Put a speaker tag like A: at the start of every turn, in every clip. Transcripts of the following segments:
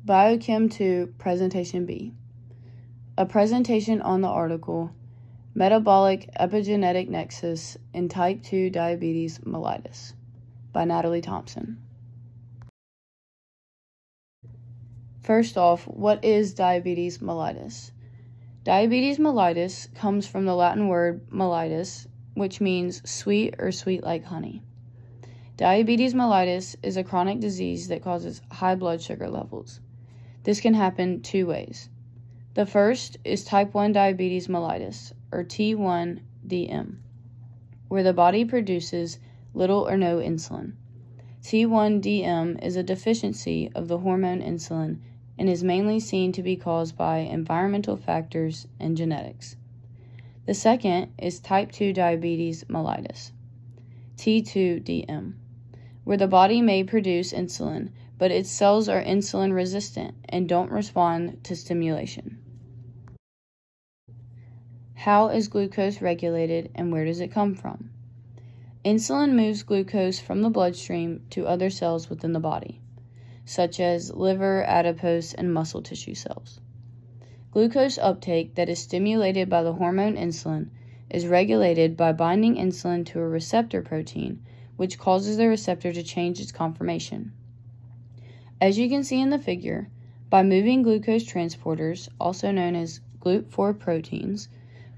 A: Biochem 2, Presentation B. A presentation on the article, Metabolic Epigenetic Nexus in Type 2 Diabetes Mellitus, by Natalie Thompson. First off, what is diabetes mellitus? Diabetes mellitus comes from the Latin word mellitus, which means sweet or sweet like honey. Diabetes mellitus is a chronic disease that causes high blood sugar levels. This can happen two ways. The first is type 1 diabetes mellitus, or T1DM, where the body produces little or no insulin. T1DM is a deficiency of the hormone insulin and is mainly seen to be caused by environmental factors and genetics. The second is type 2 diabetes mellitus, T2DM, where the body may produce insulin, but its cells are insulin resistant and don't respond to stimulation. How is glucose regulated and where does it come from? Insulin moves glucose from the bloodstream to other cells within the body, such as liver, adipose, and muscle tissue cells. Glucose uptake that is stimulated by the hormone insulin is regulated by binding insulin to a receptor protein, which causes the receptor to change its conformation. As you can see in the figure, by moving glucose transporters, also known as GLUT4 proteins,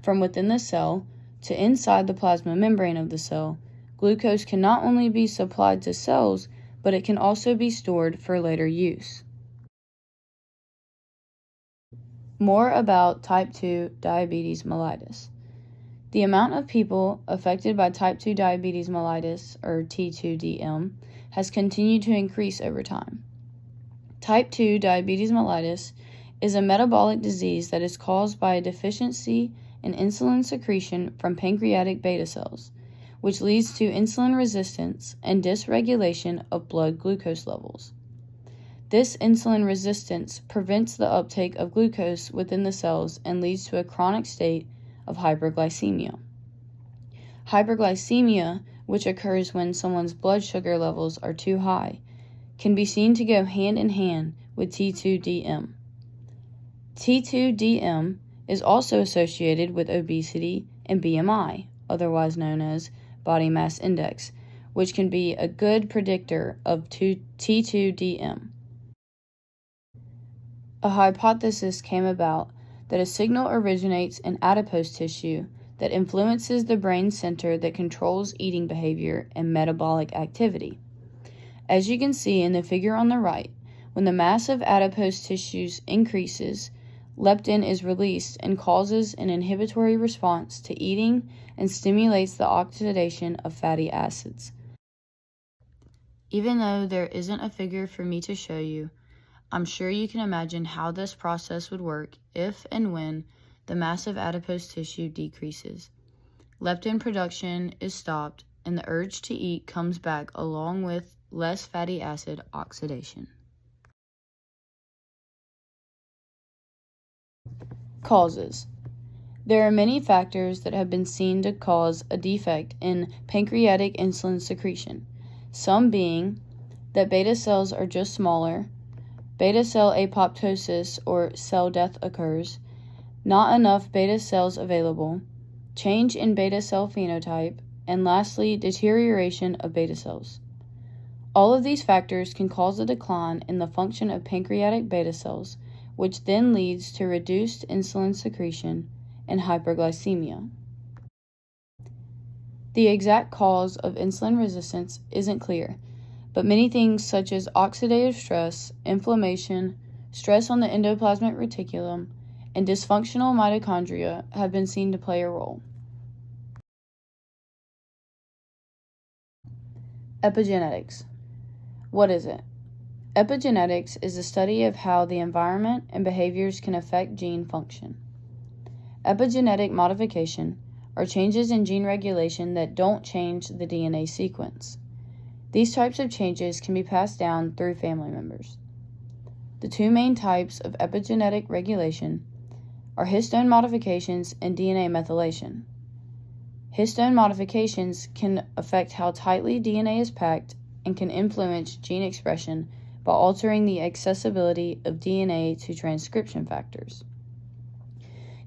A: from within the cell to inside the plasma membrane of the cell, glucose can not only be supplied to cells, but it can also be stored for later use. More about type 2 diabetes mellitus. The amount of people affected by type 2 diabetes mellitus, or T2DM, has continued to increase over time. Type 2 diabetes mellitus is a metabolic disease that is caused by a deficiency in insulin secretion from pancreatic beta cells, which leads to insulin resistance and dysregulation of blood glucose levels. This insulin resistance prevents the uptake of glucose within the cells and leads to a chronic state of hyperglycemia. Hyperglycemia, which occurs when someone's blood sugar levels are too high, can be seen to go hand in hand with T2DM. T2DM is also associated with obesity and BMI, otherwise known as body mass index, which can be a good predictor of T2DM. A hypothesis came about that a signal originates in adipose tissue that influences the brain center that controls eating behavior and metabolic activity. As you can see in the figure on the right, when the mass of adipose tissues increases, leptin is released and causes an inhibitory response to eating and stimulates the oxidation of fatty acids. Even though there isn't a figure for me to show you, I'm sure you can imagine how this process would work if and when the mass of adipose tissue decreases. Leptin production is stopped and the urge to eat comes back along with less fatty acid oxidation. Causes. There are many factors that have been seen to cause a defect in pancreatic insulin secretion, some being that beta cells are just smaller, beta cell apoptosis or cell death occurs, not enough beta cells available, change in beta cell phenotype, and lastly, deterioration of beta cells. All of these factors can cause a decline in the function of pancreatic beta cells, which then leads to reduced insulin secretion and hyperglycemia. The exact cause of insulin resistance isn't clear, but many things such as oxidative stress, inflammation, stress on the endoplasmic reticulum, and dysfunctional mitochondria have been seen to play a role. Epigenetics. What is it? Epigenetics is the study of how the environment and behaviors can affect gene function. Epigenetic modification are changes in gene regulation that don't change the DNA sequence. These types of changes can be passed down through family members. The two main types of epigenetic regulation are histone modifications and DNA methylation. Histone modifications can affect how tightly DNA is packed and can influence gene expression by altering the accessibility of DNA to transcription factors.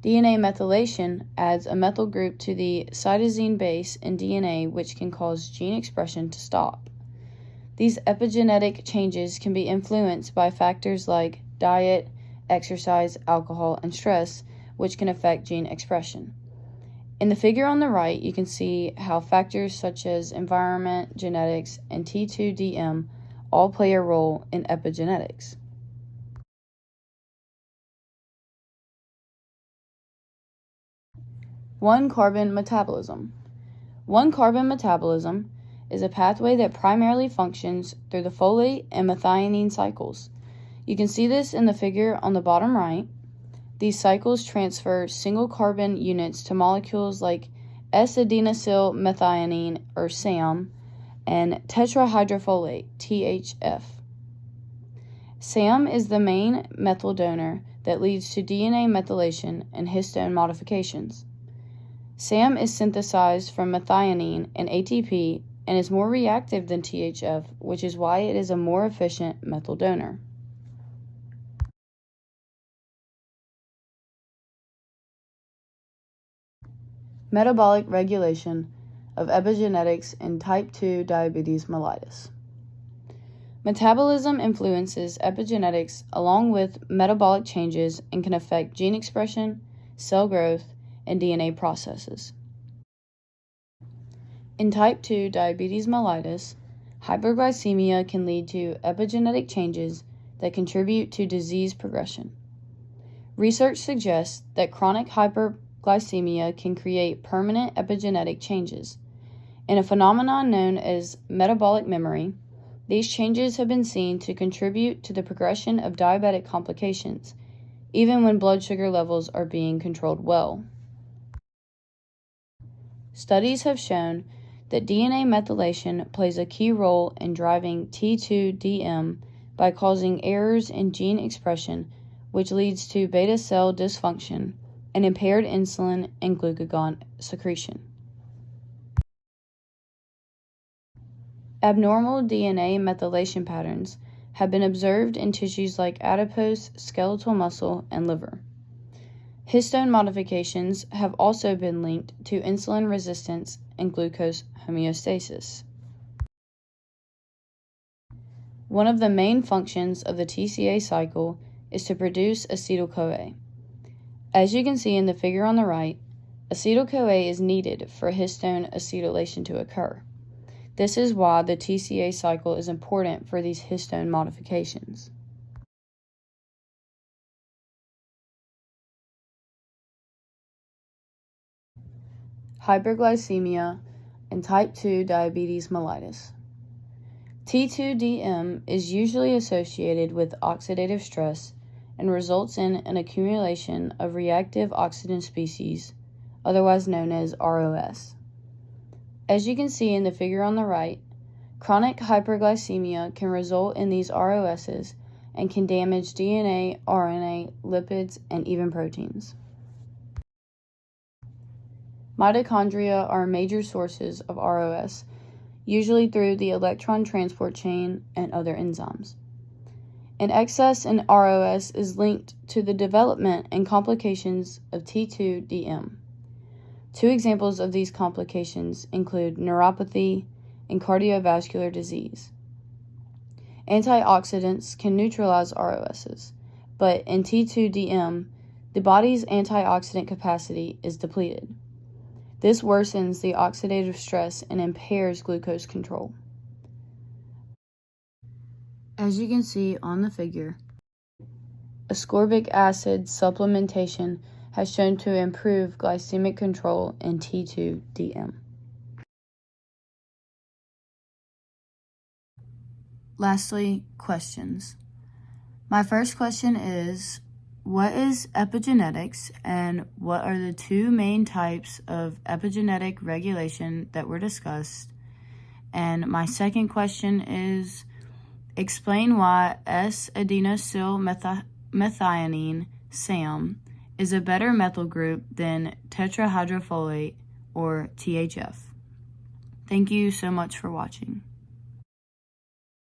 A: DNA methylation adds a methyl group to the cytosine base in DNA, which can cause gene expression to stop. These epigenetic changes can be influenced by factors like diet, exercise, alcohol, and stress, which can affect gene expression. In the figure on the right, you can see how factors such as environment, genetics, and T2DM all play a role in epigenetics. One-carbon metabolism. One-carbon metabolism is a pathway that primarily functions through the folate and methionine cycles. You can see this in the figure on the bottom right. These cycles transfer single carbon units to molecules like S-adenosyl methionine, or SAM, and tetrahydrofolate, THF. SAM is the main methyl donor that leads to DNA methylation and histone modifications. SAM is synthesized from methionine and ATP and is more reactive than THF, which is why it is a more efficient methyl donor. Metabolic regulation of epigenetics in type 2 diabetes mellitus. Metabolism influences epigenetics along with metabolic changes and can affect gene expression, cell growth, and DNA processes. In type 2 diabetes mellitus, hyperglycemia can lead to epigenetic changes that contribute to disease progression. Research suggests that chronic hyperglycemia can create permanent epigenetic changes. In a phenomenon known as metabolic memory, these changes have been seen to contribute to the progression of diabetic complications, even when blood sugar levels are being controlled well. Studies have shown that DNA methylation plays a key role in driving T2DM by causing errors in gene expression, which leads to beta cell dysfunction and impaired insulin and glucagon secretion. Abnormal DNA methylation patterns have been observed in tissues like adipose, skeletal muscle, and liver. Histone modifications have also been linked to insulin resistance and glucose homeostasis. One of the main functions of the TCA cycle is to produce acetyl-CoA. As you can see in the figure on the right, acetyl-CoA is needed for histone acetylation to occur. This is why the TCA cycle is important for these histone modifications. Hyperglycemia and type 2 diabetes mellitus. T2DM is usually associated with oxidative stress and results in an accumulation of reactive oxygen species, otherwise known as ROS. As you can see in the figure on the right, chronic hyperglycemia can result in these ROSs and can damage DNA, RNA, lipids, and even proteins. Mitochondria are major sources of ROS, usually through the electron transport chain and other enzymes. An excess in ROS is linked to the development and complications of T2DM. Two examples of these complications include neuropathy and cardiovascular disease. Antioxidants can neutralize ROSs, but in T2DM, the body's antioxidant capacity is depleted. This worsens the oxidative stress and impairs glucose control. As you can see on the figure, ascorbic acid supplementation has shown to improve glycemic control in T2DM. Lastly, questions. My first question is, what is epigenetics and what are the two main types of epigenetic regulation that were discussed? And my second question is, explain why S-adenosyl methionine, SAM, is a better methyl group than tetrahydrofolate or THF. Thank you so much for watching.